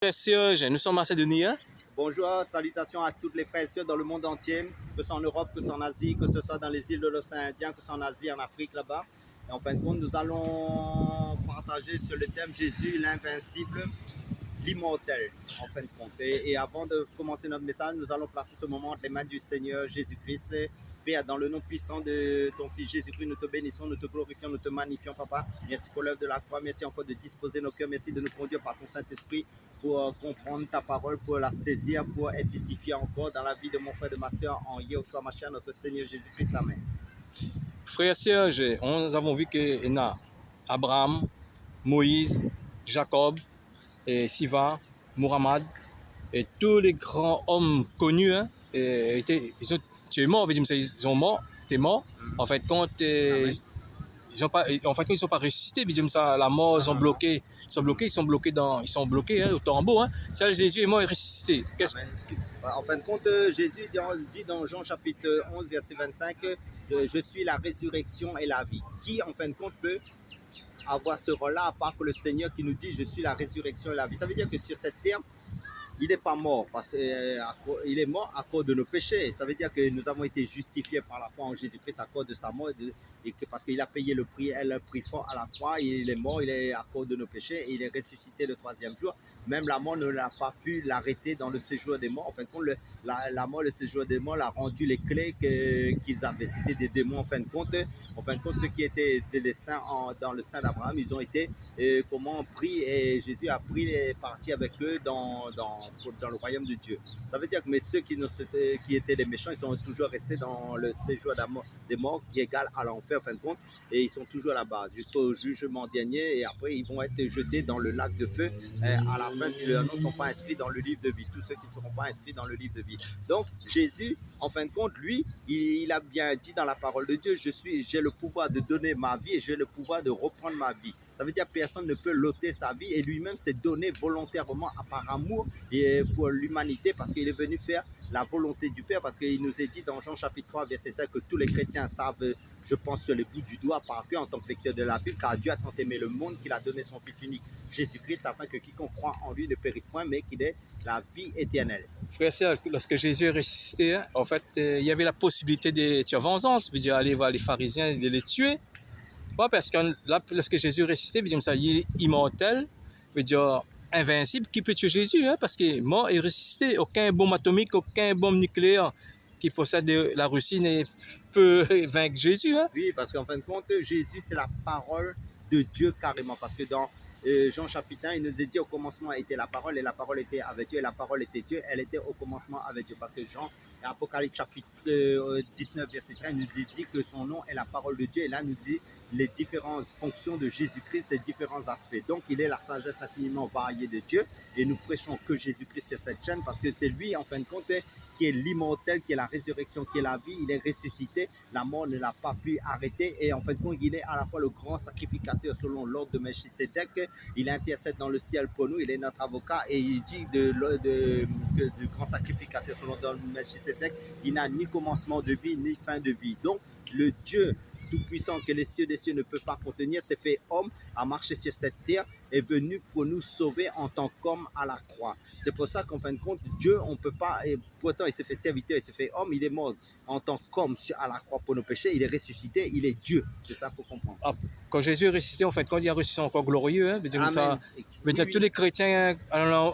Frères et sœurs, nous sommes à Macédonie. Bonjour, salutations à toutes les frères et sœurs dans le monde entier, que ce soit en Europe, que ce soit en Asie, que ce soit dans les îles de l'océan Indien, que ce soit en Asie, en Afrique là-bas. Et en fin de compte, nous allons partager sur le thème Jésus, l'invincible, l'immortel, en fin de compte. Et avant de commencer notre message, nous allons placer ce moment entre les mains du Seigneur Jésus-Christ. Père, dans le nom puissant de ton Fils Jésus-Christ, nous te bénissons, nous te glorifions, nous te magnifions, Papa. Merci pour l'œuvre de la croix, merci encore de disposer nos cœurs, merci de nous conduire par ton Saint-Esprit pour comprendre ta parole, pour la saisir, pour être édifié encore dans la vie de mon frère, de ma soeur, en Yahushua Mashiach, notre Seigneur Jésus-Christ. Amen. Frères et sœurs, nous avons vu qu'il y a Abraham, Moïse, Jacob, et Siva, Muhammad, et tous les grands hommes connus, tu es mort, ils sont morts, tu es mort. En fait, ils sont pas ressuscités, la mort, ils sont bloqués, ils sont bloqués au tombeau. Seul Jésus est mort et ressuscité. En fin de compte, Jésus dit dans Jean chapitre 11, verset 25, je suis la résurrection et la vie. Qui, en fin de compte, peut avoir ce rôle-là, à part que le Seigneur qui nous dit, je suis la résurrection et la vie. Ça veut dire que sur cette terre, il n'est pas mort, parce qu'il est mort à cause de nos péchés. Ça veut dire que nous avons été justifiés par la foi en Jésus-Christ à cause de sa mort, et que parce qu'il a payé le prix fort à la croix, il est mort, il est à cause de nos péchés, et il est ressuscité le troisième jour. Même la mort ne l'a pas pu l'arrêter dans le séjour des morts. En fin de compte, la mort, le séjour des morts, l'a rendu les clés qu'ils avaient. C'était des démons, en fin de compte. En fin de compte, ceux qui étaient des saints dans le sein d'Abraham, ils ont été pris, et Jésus a pris et parti avec eux dans le royaume de Dieu. Ça veut dire que mais ceux qui étaient les méchants, ils sont toujours restés dans le séjour des morts qui est égal à l'enfer, en fin de compte, et ils sont toujours là-bas jusqu'au jugement dernier, et après ils vont être jetés dans le lac de feu à la fin si leurs noms ne sont pas inscrits dans le livre de vie, tous ceux qui ne seront pas inscrits dans le livre de vie. Donc Jésus, en fin de compte, lui, il a bien dit dans la parole de Dieu, j'ai le pouvoir de donner ma vie et j'ai le pouvoir de reprendre ma vie. Ça veut dire que personne ne peut l'ôter sa vie, et lui-même s'est donné volontairement par amour et pour l'humanité, parce qu'il est venu faire la volonté du Père, parce qu'il nous est dit dans Jean chapitre 3 verset 5 que tous les chrétiens savent, je pense sur le bout du doigt par cœur en tant que lecteur de la Bible, car Dieu a tant aimé le monde qu'il a donné son Fils unique Jésus-Christ, afin que quiconque croit en lui ne périsse point, mais qu'il ait la vie éternelle. Frère et sœur, lorsque Jésus est ressuscité, en fait, il y avait la possibilité de tuer vengeance, veut dire aller voir les pharisiens et de les tuer. Parce que là, lorsque Jésus est ressuscité, il est immortel, veut dire invincible. Qui peut tuer Jésus, parce qu'il est mort et ressuscité. Aucun bombe atomique, aucun bombe nucléaire qui possède la Russie ne peut vaincre Jésus. Oui, parce qu'en fin de compte, Jésus, c'est la parole de Dieu carrément. Parce que dans Jean chapitre 1, il nous est dit au commencement était la parole, et la parole était avec Dieu, et la parole était Dieu, elle était au commencement avec Dieu. Parce que Jean, Apocalypse chapitre 19, verset 3, il nous dit que son nom est la parole de Dieu, et là, il nous dit les différentes fonctions de Jésus-Christ, les différents aspects. Donc, il est la sagesse infiniment variée de Dieu, et nous prêchons que Jésus-Christ sur cette chaîne, parce que c'est lui, en fin de compte, qui est l'immortel, qui est la résurrection, qui est la vie. Il est ressuscité, la mort ne l'a pas pu arrêter, et en fin de compte, il est à la fois le grand sacrificateur selon l'ordre de Melchisédek. Il intercède dans le ciel pour nous, il est notre avocat, et il dit du grand sacrificateur selon l'ordre de Melchisédek, il n'a ni commencement de vie, ni fin de vie. Donc, le Dieu tout-puissant que les cieux des cieux ne peuvent pas contenir, s'est fait homme, a marché sur cette terre, est venu pour nous sauver en tant qu'homme à la croix. C'est pour ça qu'en fin de compte, Dieu, on ne peut pas, et pourtant il s'est fait serviteur, il s'est fait homme, il est mort en tant qu'homme à la croix pour nos péchés, il est ressuscité, il est Dieu. C'est ça qu'il faut comprendre. Quand Jésus est ressuscité, en fait, quand il est ressuscité encore glorieux, veut dire tous les chrétiens,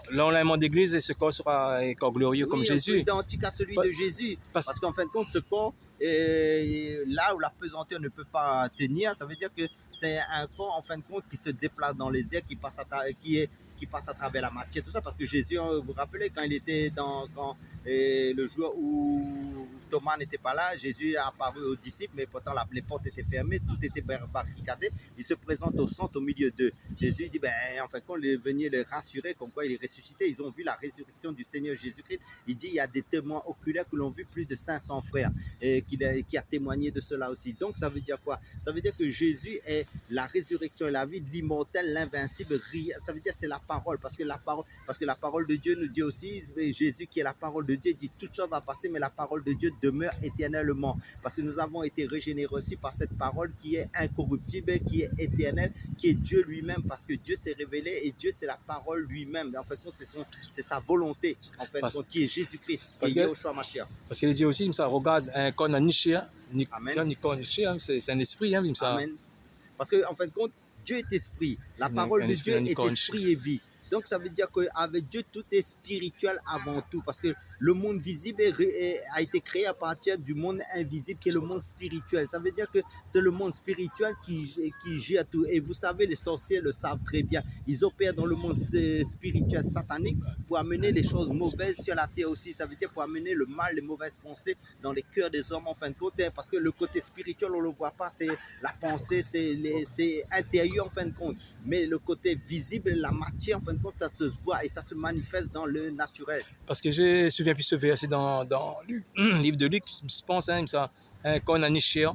l'enlèvement d'église, ce corps sera encore glorieux comme Jésus. Identique à celui de Jésus. Parce qu'en fin de compte, ce corps, là où la pesanteur ne peut pas tenir, ça veut dire que c'est un corps en fin de compte qui se déplace dans les airs, qui passe à travers la matière, tout ça, parce que Jésus, vous vous rappelez, quand il était le jour où Thomas n'était pas là, Jésus est apparu aux disciples, mais pourtant les portes étaient fermées, tout était barricadé. Il se présente au centre, au milieu d'eux. Jésus dit, en fait, quand il est venu les rassurer, comme quoi il est ressuscité, ils ont vu la résurrection du Seigneur Jésus-Christ. Il dit, il y a des témoins oculaires qui l'ont vu, plus de 500 frères, et qui a témoigné de cela aussi. Donc, ça veut dire quoi? Ça veut dire que Jésus est la résurrection et la vie, l'immortel, l'invincible. Ça veut dire c'est la parole, parce que la parole de Dieu nous dit aussi, Jésus qui est la parole de Dieu dit toute chose va passer, mais la parole de Dieu demeure éternellement, parce que nous avons été régénérés aussi par cette parole qui est incorruptible, qui est éternelle, qui est Dieu lui-même, parce que Dieu s'est révélé et Dieu c'est la parole lui-même. En fait, c'est sa volonté, en fait, qui est Jésus-Christ, qui est Yeshua Mashiach. Parce qu'il dit aussi, ça regarde un corps à Nishia, Amen. C'est un esprit, hein, ça. Amen. Parce qu'en fin de compte, Dieu est esprit. La parole de Dieu est esprit et vie. Donc, ça veut dire qu'avec Dieu, tout est spirituel avant tout. Parce que le monde visible a été créé à partir du monde invisible, qui est le monde spirituel. Ça veut dire que c'est le monde spirituel qui gère tout. Et vous savez, les sorciers le savent très bien. Ils opèrent dans le monde spirituel satanique pour amener les choses mauvaises sur la terre aussi. Ça veut dire pour amener le mal, les mauvaises pensées dans les cœurs des hommes en fin de compte. Parce que le côté spirituel, on ne le voit pas. C'est la pensée, c'est intérieur en fin de compte. Mais le côté visible, la matière en fin de compte, ça se voit et ça se manifeste dans le naturel. Parce que je me souviens plus ce verset dans le livre de Luc, je pense, hein, ça, qu'on a Nishia,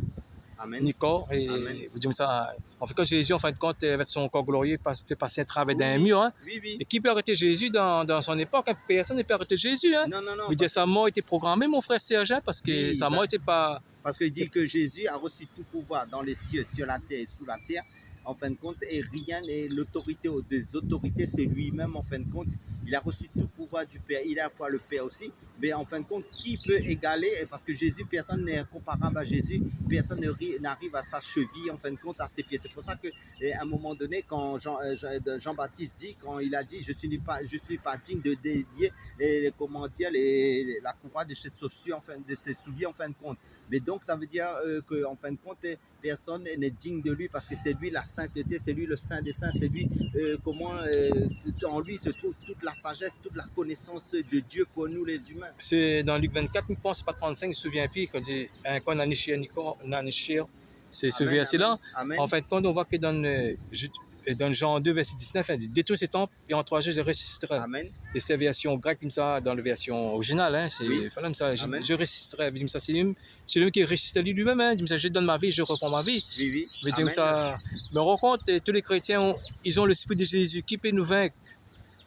Nico, et vous dites ça, en fait, quand Jésus, en fin de compte, avec son corps glorieux, peut passer à travers d'un mur, hein, et qui peut arrêter Jésus dans son époque, hein, personne ne peut arrêter Jésus, hein. Non. Vous dites sa mort était programmée, mon frère Serge, parce que sa mort n'était pas... Parce qu'il dit que Jésus a reçu tout pouvoir dans les cieux, sur la terre et sous la terre. En fin de compte, et rien n'est l'autorité des autorités, c'est lui-même en fin de compte. Il a reçu tout pouvoir du Père, il a à la fois le Père aussi, mais en fin de compte, qui peut égaler, parce que Jésus, personne n'est comparable à Jésus, personne n'arrive à sa cheville, en fin de compte, à ses pieds. C'est pour ça qu'à un moment donné, quand Jean-Baptiste dit, quand il a dit, je ne suis pas digne de délier la courroie de ses chaussures, de ses souliers, en fin de compte. Mais donc, ça veut dire qu'en fin de compte, personne n'est digne de lui parce que c'est lui la sainteté, c'est lui le saint des saints, c'est lui en lui se trouve toute la sagesse, toute la connaissance de Dieu pour nous les humains. C'est dans Luc 24, je pense, pas 35, je me souviens plus, quand il dit qu'on a Nishia, c'est ce verset-là. En fait, quand on voit que dans Jean 2, verset 19, il dit détruis ces temples et en 3 jours je ressusciterai. Amen. Et c'est la version grecque comme ça, dans la version originale. Hein, c'est comme ça, je ressusciterai. C'est lui qui ressuscite lui-même. Hein, je donne ma vie, je reprends ma vie. Oui. Amen. Ça, mais on rencontre tous les chrétiens, ils ont l'esprit de Jésus qui peut nous vaincre.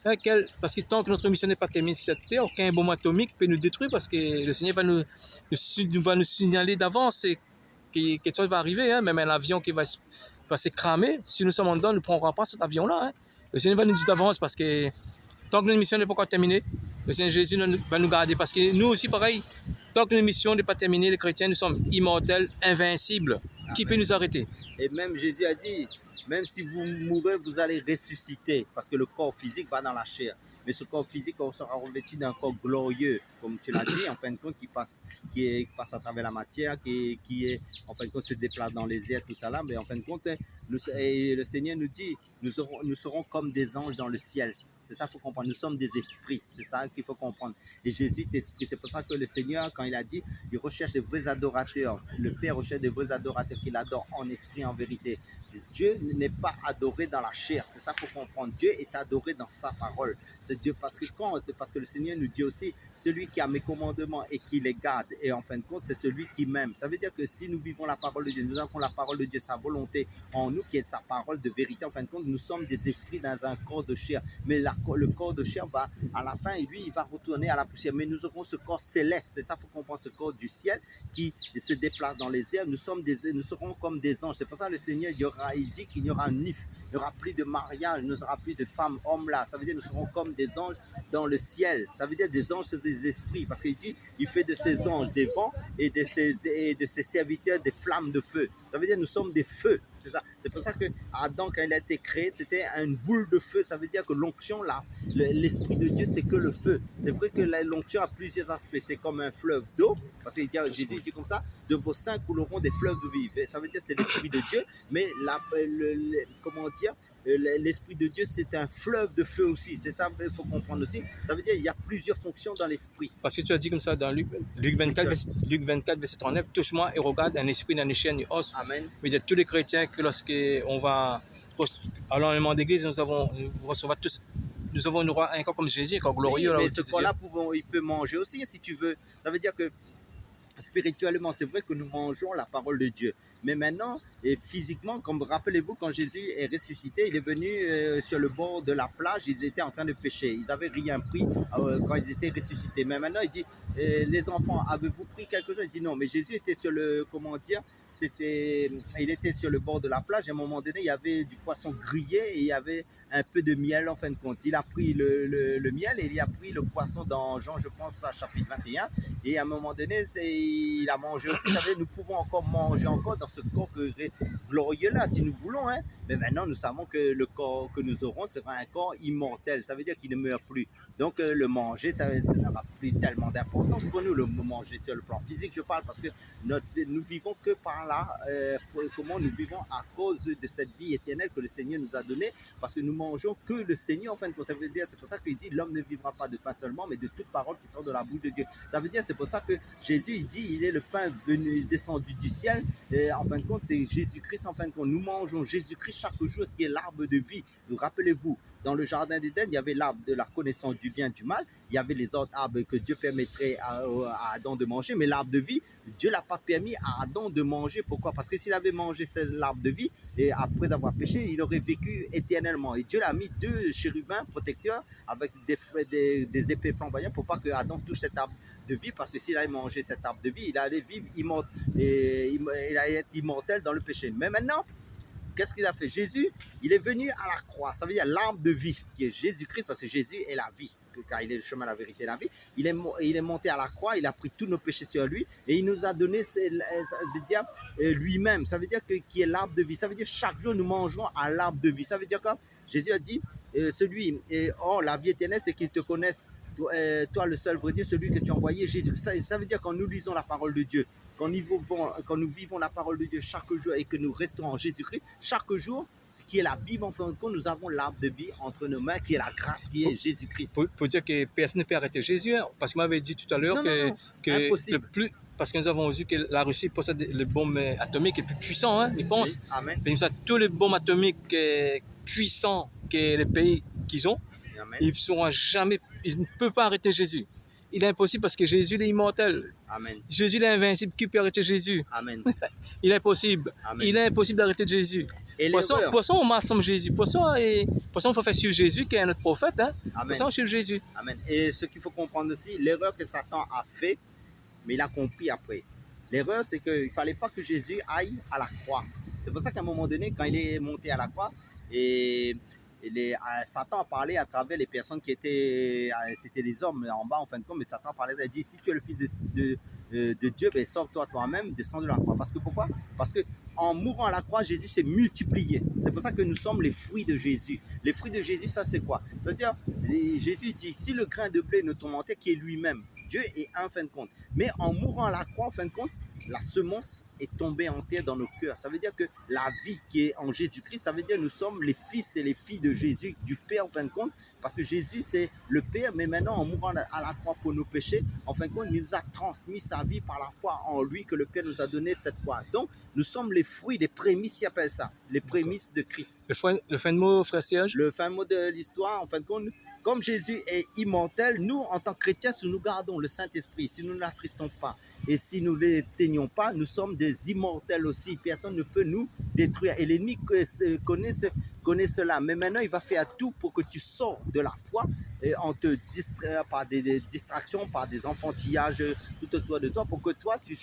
Hein, parce que tant que notre mission n'est pas terminée sur cette terre, aucun bombe atomique peut nous détruire parce que le Seigneur va nous signaler d'avance que quelque chose va arriver. Hein, même un avion qui va se cramer, si nous sommes en dedans, nous ne prendrons pas cet avion-là. Hein. Le Seigneur va nous dire d'avance parce que tant que notre mission n'est pas encore terminée, le Seigneur Jésus va nous garder. Parce que nous aussi, pareil, tant que notre mission n'est pas terminée, les chrétiens, nous sommes immortels, invincibles. Amen. Qui peut nous arrêter? Et même Jésus a dit, même si vous mourrez, vous allez ressusciter. Parce que le corps physique va dans la chair. Mais ce corps physique sera revêtu d'un corps glorieux, comme tu l'as dit, en fin de compte, qui passe à travers la matière, qui est, en fin de compte, se déplace dans les airs, tout ça là. Mais en fin de compte, le Seigneur nous dit, nous serons comme des anges dans le ciel. C'est ça qu'il faut comprendre. Nous sommes des esprits. C'est ça qu'il faut comprendre. Et Jésus est esprit. C'est pour ça que le Seigneur, quand il a dit, il recherche les vrais adorateurs. Le Père recherche des vrais adorateurs qu'il adore en esprit, en vérité. Dieu n'est pas adoré dans la chair. C'est ça qu'il faut comprendre. Dieu est adoré dans sa parole. C'est Dieu parce que le Seigneur nous dit aussi, celui qui a mes commandements et qui les garde. Et en fin de compte, c'est celui qui m'aime. Ça veut dire que si nous vivons la parole de Dieu, nous avons la parole de Dieu, sa volonté en nous, qui est sa parole de vérité. En fin de compte, nous sommes des esprits dans un corps de chair. Mais le corps de chair va, à la fin, lui, il va retourner à la poussière. Mais nous aurons ce corps céleste. C'est ça qu'il faut comprendre, ce corps du ciel qui se déplace dans les airs. Nous serons comme des anges. C'est pour ça que le Seigneur, il dit qu'il y aura un nif. Il n'y aura plus de mariage, il n'y aura plus de femmes, hommes là. Ça veut dire que nous serons comme des anges dans le ciel. Ça veut dire des anges, c'est des esprits. Parce qu'il dit, il fait de ses anges des vents et de ses serviteurs des flammes de feu. Ça veut dire que nous sommes des feux. C'est ça. C'est pour ça que Adam, quand il a été créé, c'était une boule de feu. Ça veut dire que l'onction, là, l'esprit de Dieu, c'est que le feu. C'est vrai que l'onction a plusieurs aspects. C'est comme un fleuve d'eau. Parce que Jésus dit comme ça, de vos seins couleront des fleuves de vie. Ça veut dire que c'est l'esprit de Dieu. Mais comment dire, l'esprit de Dieu, c'est un fleuve de feu aussi. C'est ça qu'il faut comprendre aussi. Ça veut dire qu'il y a plusieurs fonctions dans l'esprit. Parce que tu as dit comme ça dans Luc 24, verset 39, touche-moi et regarde un esprit dans les chaînes et os. Amen. Mais il y a tous les chrétiens que lorsqu'on va à l'enlèvement d'église, nous recevons tous. Nous avons un corps comme Jésus, un corps glorieux. Oui, mais ce corps-là, il peut manger aussi, si tu veux. Ça veut dire que spirituellement, c'est vrai que nous mangeons la parole de Dieu. Mais maintenant, et physiquement, comme rappelez-vous, quand Jésus est ressuscité, il est venu sur le bord de la plage, ils étaient en train de pêcher. Ils n'avaient rien pris quand ils étaient ressuscités. Mais maintenant, il dit, les enfants, avez-vous pris quelque chose? Il dit non, mais Jésus était sur le, comment dire, il était sur le bord de la plage. À un moment donné, il y avait du poisson grillé et il y avait un peu de miel en fin de compte. Il a pris le miel et il a pris le poisson dans Jean, je pense, chapitre 21. Et à un moment donné, il a mangé aussi. Vous savez, nous pouvons encore manger encore dans ce corps glorieux-là, si nous voulons. Hein. Mais maintenant, nous savons que le corps que nous aurons sera un corps immortel. Ça veut dire qu'il ne meurt plus. Donc, le manger, ça n'aura plus tellement d'importance pour nous, le manger sur le plan physique, je parle, parce que nous vivons que par là. Comment nous vivons à cause de cette vie éternelle que le Seigneur nous a donnée, parce que nous mangeons que le Seigneur, en fin de compte. Ça veut dire, c'est pour ça qu'il dit, l'homme ne vivra pas de pain seulement, mais de toute parole qui sort de la bouche de Dieu. Ça veut dire, c'est pour ça que Jésus, il dit, il est le pain venu, descendu du ciel. Et en fin de compte, c'est Jésus-Christ, en fin de compte. Nous mangeons Jésus-Christ chaque jour, ce qui est l'arbre de vie. Rappelez-vous, dans le jardin d'Éden, il y avait l'arbre de la connaissance du bien et du mal. Il y avait les autres arbres que Dieu permettrait à Adam de manger, mais l'arbre de vie, Dieu ne l'a pas permis à Adam de manger. Pourquoi? Parce que s'il avait mangé l'arbre de vie, et après avoir péché, il aurait vécu éternellement. Et Dieu l'a mis 2 chérubins protecteurs avec des épées flamboyantes pour pas que Adam touche cet arbre de vie, parce que s'il allait manger cet arbre de vie, il allait vivre il allait être immortel dans le péché. Mais maintenant, qu'est-ce qu'il a fait? Jésus, il est venu à la croix. Ça veut dire l'arbre de vie, qui est Jésus-Christ, parce que Jésus est la vie, car il est le chemin, la vérité et la vie. Il est monté à la croix, il a pris tous nos péchés sur lui, et il nous a donné, ça veut dire, lui-même. Ça veut dire qui est l'arbre de vie. Ça veut dire chaque jour, nous mangeons à l'arbre de vie. Ça veut dire quoi? Jésus a dit, la vie éternelle, c'est qu'ils te connaissent, toi le seul vrai Dieu, celui que tu as envoyé, Jésus. Ça veut dire quand nous lisons la parole de Dieu, quand nous vivons la parole de Dieu chaque jour et que nous restons en Jésus-Christ, chaque jour, ce qui est la Bible, en fin de compte, nous avons l'arbre de vie entre nos mains, qui est la grâce, qui est Jésus-Christ. Pour dire que personne ne peut arrêter Jésus, hein, parce qu'il m'avait dit tout à l'heure que impossible. Parce que nous avont vu que la Russie possède le bombe atomique le plus puissant, hein, ils pensent. Oui, amen. Mais ça, tous les bombes atomiques puissants que les pays qu'ils ont, Amen. Ils ne peuvent pas arrêter Jésus. Il est impossible parce que Jésus est immortel. Amen. Jésus est invincible. Qui peut arrêter Jésus? Amen. Il est impossible. Amen. Il est impossible d'arrêter Jésus. Poisson, on masse Jésus. Poisson, il faut faire suivre Jésus, qui est notre prophète. Hein? Poisson, on suit Jésus. Amen. Et ce qu'il faut comprendre aussi, l'erreur que Satan a fait, mais il a compris après. L'erreur, c'est qu'il ne fallait pas que Jésus aille à la croix. C'est pour ça qu'à un moment donné, quand il est monté à la croix, Satan a parlé à travers les personnes qui étaient, c'était les hommes en bas en fin de compte, mais Satan parlait, il a dit, si tu es le fils de Dieu, ben, sauve-toi toi-même, descends de la croix. Parce que pourquoi? Parce que en mourant à la croix, Jésus s'est multiplié. C'est pour ça que nous sommes les fruits de Jésus. Les fruits de Jésus, ça c'est quoi? C'est-à-dire, Jésus dit, si le grain de blé ne tourmentait, qui est lui-même, Dieu est un en fin de compte. Mais en mourant à la croix, en fin de compte, la semence est tombée en terre dans nos cœurs. Ça veut dire que la vie qui est en Jésus-Christ, ça veut dire que nous sommes les fils et les filles de Jésus, du Père en fin de compte, parce que Jésus c'est le Père, mais maintenant en mourant à la croix pour nos péchés, en fin de compte, il nous a transmis sa vie par la foi en lui que le Père nous a donné cette foi. Donc, nous sommes les fruits, les prémices, il appelle ça, les prémices de Christ. Le fin de mot, frère Serge? Le fin mot de l'histoire, en fin de compte, comme Jésus est immortel, nous, en tant que chrétiens, si nous gardons le Saint-Esprit, si nous ne l'attristons pas, et si nous ne l'éteignons pas, nous sommes des immortels aussi. Personne ne peut nous détruire. Et l'ennemi connaît cela. Mais maintenant, il va faire tout pour que tu sors de la foi en te distrayant par des distractions, par des enfantillages tout autour de toi, pour que toi, tu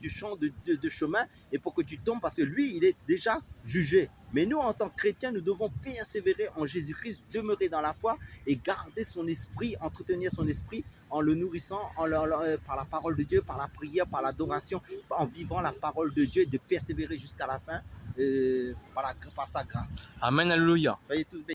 changes de chemin et pour que tu tombes, parce que lui, il est déjà jugé. Mais nous, en tant que chrétiens, nous devons persévérer en Jésus-Christ, demeurer dans la foi et garder son esprit, entretenir son esprit en le nourrissant par la parole de Dieu, par la prière, par l'adoration, en vivant la parole de Dieu, de persévérer jusqu'à la fin par sa grâce. Amen, alléluia. Soyez tous bénis.